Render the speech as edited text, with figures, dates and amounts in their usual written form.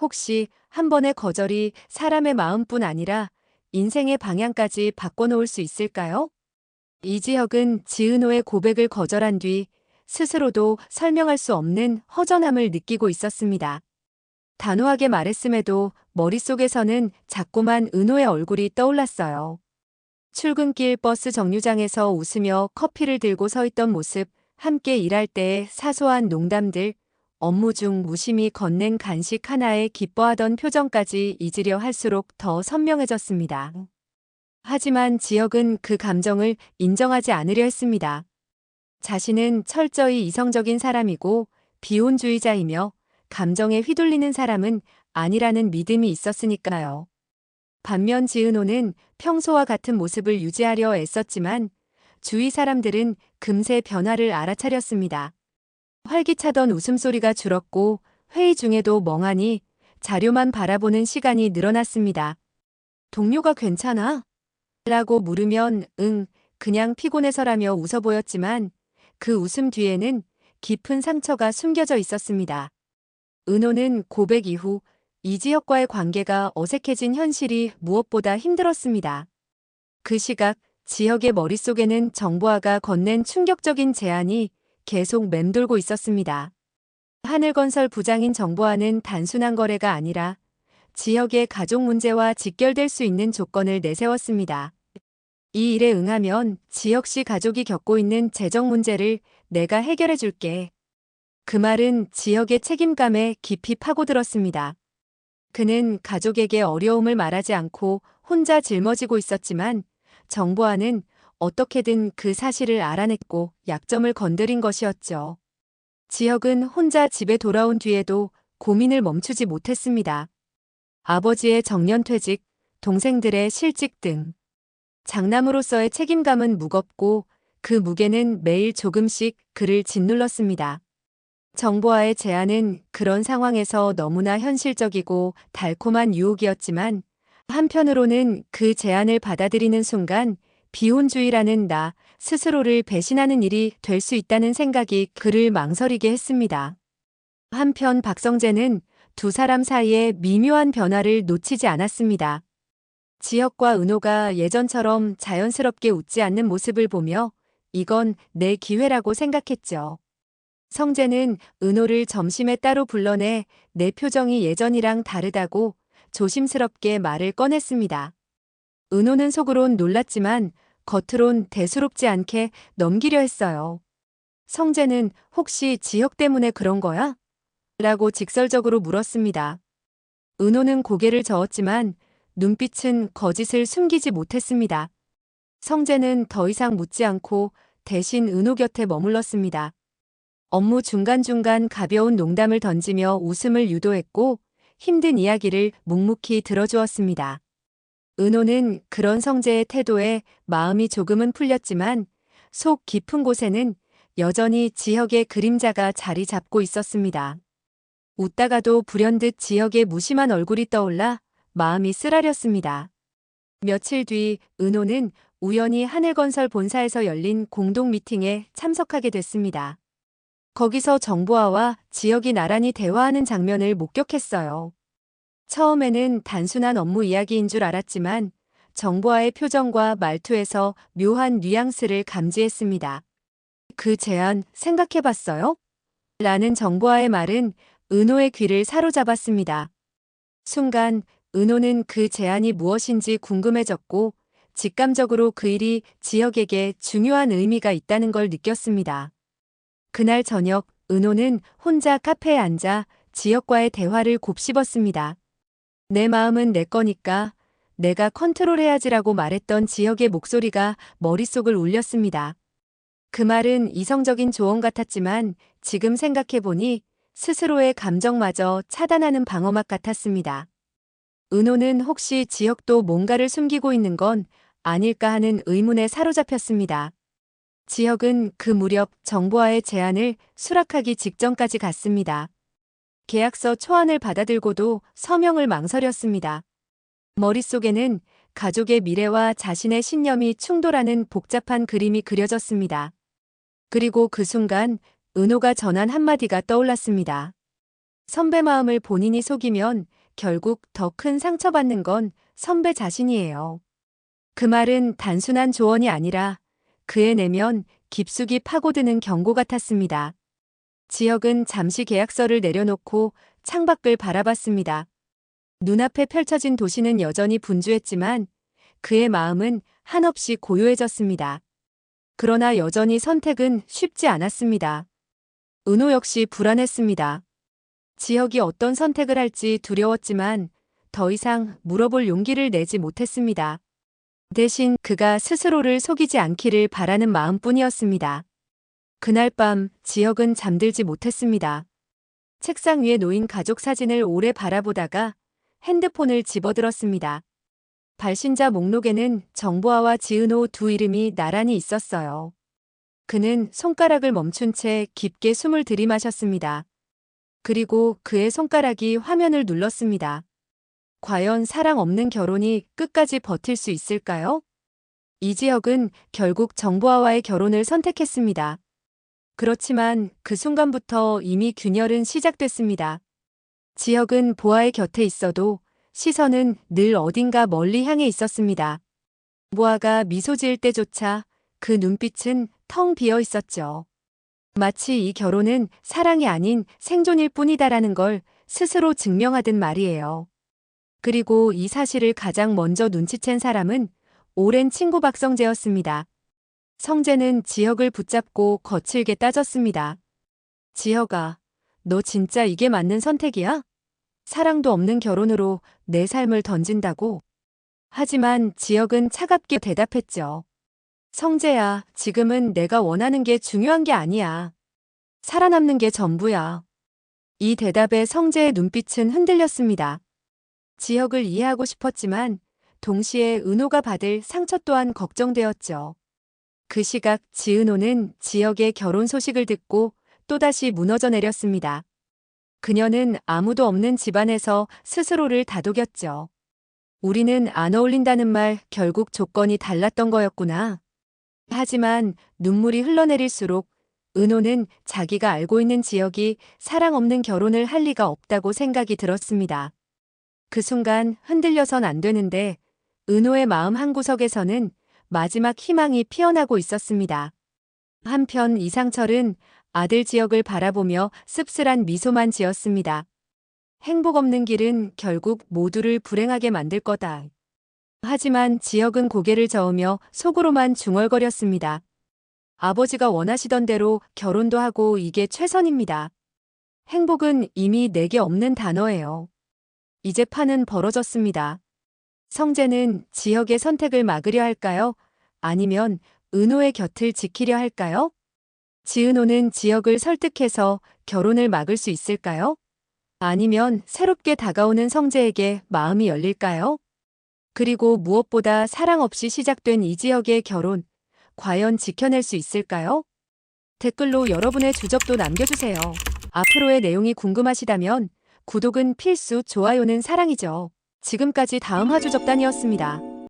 혹시 한 번의 거절이 사람의 마음뿐 아니라 인생의 방향까지 바꿔놓을 수 있을까요? 이지혁은 지은호의 고백을 거절한 뒤 스스로도 설명할 수 없는 허전함을 느끼고 있었습니다. 단호하게 말했음에도 머릿속에서는 자꾸만 은호의 얼굴이 떠올랐어요. 출근길 버스 정류장에서 웃으며 커피를 들고 서 있던 모습, 함께 일할 때의 사소한 농담들, 업무 중 무심히 건넨 간식 하나에 기뻐하던 표정까지 잊으려 할수록 더 선명해졌습니다. 하지만 지혁은 그 감정을 인정하지 않으려 했습니다. 자신은 철저히 이성적인 사람이고 비혼주의자이며 감정에 휘둘리는 사람은 아니라는 믿음이 있었으니까요. 반면 지은호는 평소와 같은 모습을 유지하려 애썼지만 주위 사람들은 금세 변화를 알아차렸습니다. 활기차던 웃음소리가 줄었고 회의 중에도 멍하니 자료만 바라보는 시간이 늘어났습니다. 동료가 괜찮아? 라고 물으면 응, 그냥 피곤해서라며 웃어 보였지만 그 웃음 뒤에는 깊은 상처가 숨겨져 있었습니다. 은호는 고백 이후 이지혁과의 관계가 어색해진 현실이 무엇보다 힘들었습니다. 그 시각 지혁의 머릿속에는 정보아가 건넨 충격적인 제안이 계속 맴돌고 있었습니다. 하늘건설 부장인 정보아는 단순한 거래가 아니라 지혁의 가족 문제와 직결될 수 있는 조건을 내세웠습니다. 이 일에 응하면 지혁 씨 가족이 겪고 있는 재정 문제를 내가 해결해 줄게. 그 말은 지혁의 책임감에 깊이 파고들었습니다. 그는 가족에게 어려움을 말하지 않고 혼자 짊어지고 있었지만 정보아는 어떻게든 그 사실을 알아냈고 약점을 건드린 것이었죠. 지혁은 혼자 집에 돌아온 뒤에도 고민을 멈추지 못했습니다. 아버지의 정년퇴직, 동생들의 실직 등 장남으로서의 책임감은 무겁고 그 무게는 매일 조금씩 그를 짓눌렀습니다. 정보아의 제안은 그런 상황에서 너무나 현실적이고 달콤한 유혹이었지만 한편으로는 그 제안을 받아들이는 순간 비혼주의라는 나 스스로를 배신하는 일이 될 수 있다는 생각이 그를 망설이게 했습니다. 한편 박성재는 두 사람 사이의 미묘한 변화를 놓치지 않았습니다. 지혁과 은호가 예전처럼 자연스럽게 웃지 않는 모습을 보며 이건 내 기회라고 생각했죠. 성재는 은호를 점심에 따로 불러내 내 표정이 예전이랑 다르다고 조심스럽게 말을 꺼냈습니다. 은호는 속으론 놀랐지만 겉으론 대수롭지 않게 넘기려 했어요. 성재는 혹시 지혁 때문에 그런 거야? 라고 직설적으로 물었습니다. 은호는 고개를 저었지만 눈빛은 거짓을 숨기지 못했습니다. 성재는 더 이상 묻지 않고 대신 은호 곁에 머물렀습니다. 업무 중간중간 가벼운 농담을 던지며 웃음을 유도했고 힘든 이야기를 묵묵히 들어주었습니다. 은호는 그런 성재의 태도에 마음이 조금은 풀렸지만 속 깊은 곳에는 여전히 지혁의 그림자가 자리 잡고 있었습니다. 웃다가도 불현듯 지혁의 무심한 얼굴이 떠올라 마음이 쓰라렸습니다. 며칠 뒤 은호는 우연히 하늘건설 본사에서 열린 공동 미팅에 참석하게 됐습니다. 거기서 정보아와 지혁이 나란히 대화하는 장면을 목격했어요. 처음에는 단순한 업무 이야기인 줄 알았지만 정보아의 표정과 말투에서 묘한 뉘앙스를 감지했습니다. 그 제안 생각해봤어요? 라는 정보아의 말은 은호의 귀를 사로잡았습니다. 순간 은호는 그 제안이 무엇인지 궁금해졌고 직감적으로 그 일이 지혁에게 중요한 의미가 있다는 걸 느꼈습니다. 그날 저녁 은호는 혼자 카페에 앉아 지혁과의 대화를 곱씹었습니다. 내 마음은 내 거니까 내가 컨트롤해야지라고 말했던 지혁의 목소리가 머릿속을 울렸습니다. 그 말은 이성적인 조언 같았지만 지금 생각해보니 스스로의 감정마저 차단하는 방어막 같았습니다. 은호는 혹시 지혁도 뭔가를 숨기고 있는 건 아닐까 하는 의문에 사로잡혔습니다. 지혁은 그 무렵 정보아의 제안을 수락하기 직전까지 갔습니다. 계약서 초안을 받아들고도 서명을 망설였습니다. 머릿속에는 가족의 미래와 자신의 신념이 충돌하는 복잡한 그림이 그려졌습니다. 그리고 그 순간 은호가 전한 한마디가 떠올랐습니다. 선배 마음을 본인이 속이면 결국 더 큰 상처받는 건 선배 자신이에요. 그 말은 단순한 조언이 아니라 그의 내면 깊숙이 파고드는 경고 같았습니다. 지혁은 잠시 계약서를 내려놓고 창밖을 바라봤습니다. 눈앞에 펼쳐진 도시는 여전히 분주했지만 그의 마음은 한없이 고요해졌습니다. 그러나 여전히 선택은 쉽지 않았습니다. 은호 역시 불안했습니다. 지혁이 어떤 선택을 할지 두려웠지만 더 이상 물어볼 용기를 내지 못했습니다. 대신 그가 스스로를 속이지 않기를 바라는 마음뿐이었습니다. 그날 밤 지혁은 잠들지 못했습니다. 책상 위에 놓인 가족 사진을 오래 바라보다가 핸드폰을 집어들었습니다. 발신자 목록에는 정보아와 지은호 두 이름이 나란히 있었어요. 그는 손가락을 멈춘 채 깊게 숨을 들이마셨습니다. 그리고 그의 손가락이 화면을 눌렀습니다. 과연 사랑 없는 결혼이 끝까지 버틸 수 있을까요? 이지혁은 결국 정보아와의 결혼을 선택했습니다. 그렇지만 그 순간부터 이미 균열은 시작됐습니다. 지혁은 보아의 곁에 있어도 시선은 늘 어딘가 멀리 향해 있었습니다. 보아가 미소 지을 때조차 그 눈빛은 텅 비어 있었죠. 마치 이 결혼은 사랑이 아닌 생존일 뿐이다라는 걸 스스로 증명하듯 말이에요. 그리고 이 사실을 가장 먼저 눈치챈 사람은 오랜 친구 박성재였습니다. 성재는 지혁을 붙잡고 거칠게 따졌습니다. 지혁아, 너 진짜 이게 맞는 선택이야? 사랑도 없는 결혼으로 내 삶을 던진다고? 하지만 지혁은 차갑게 대답했죠. 성재야, 지금은 내가 원하는 게 중요한 게 아니야. 살아남는 게 전부야. 이 대답에 성재의 눈빛은 흔들렸습니다. 지혁을 이해하고 싶었지만 동시에 은호가 받을 상처 또한 걱정되었죠. 그 시각 지은호는 지혁의 결혼 소식을 듣고 또다시 무너져 내렸습니다. 그녀는 아무도 없는 집안에서 스스로를 다독였죠. 우리는 안 어울린다는 말 결국 조건이 달랐던 거였구나. 하지만 눈물이 흘러내릴수록 은호는 자기가 알고 있는 지혁이 사랑 없는 결혼을 할 리가 없다고 생각이 들었습니다. 그 순간 흔들려선 안 되는데 은호의 마음 한구석에서는 마지막 희망이 피어나고 있었습니다. 한편 이상철은 아들 지혁을 바라보며 씁쓸한 미소만 지었습니다. 행복 없는 길은 결국 모두를 불행하게 만들 거다. 하지만 지혁은 고개를 저으며 속으로만 중얼거렸습니다. 아버지가 원하시던 대로 결혼도 하고 이게 최선입니다. 행복은 이미 내게 없는 단어예요. 이제 판은 벌어졌습니다. 성재는 지혁의 선택을 막으려 할까요? 아니면 은호의 곁을 지키려 할까요? 지은호는 지혁을 설득해서 결혼을 막을 수 있을까요? 아니면 새롭게 다가오는 성재에게 마음이 열릴까요? 그리고 무엇보다 사랑 없이 시작된 이지혁의 결혼, 과연 지켜낼 수 있을까요? 댓글로 여러분의 주접도 남겨주세요. 앞으로의 내용이 궁금하시다면 구독은 필수, 좋아요는 사랑이죠. 지금까지 다음 화주접단이었습니다.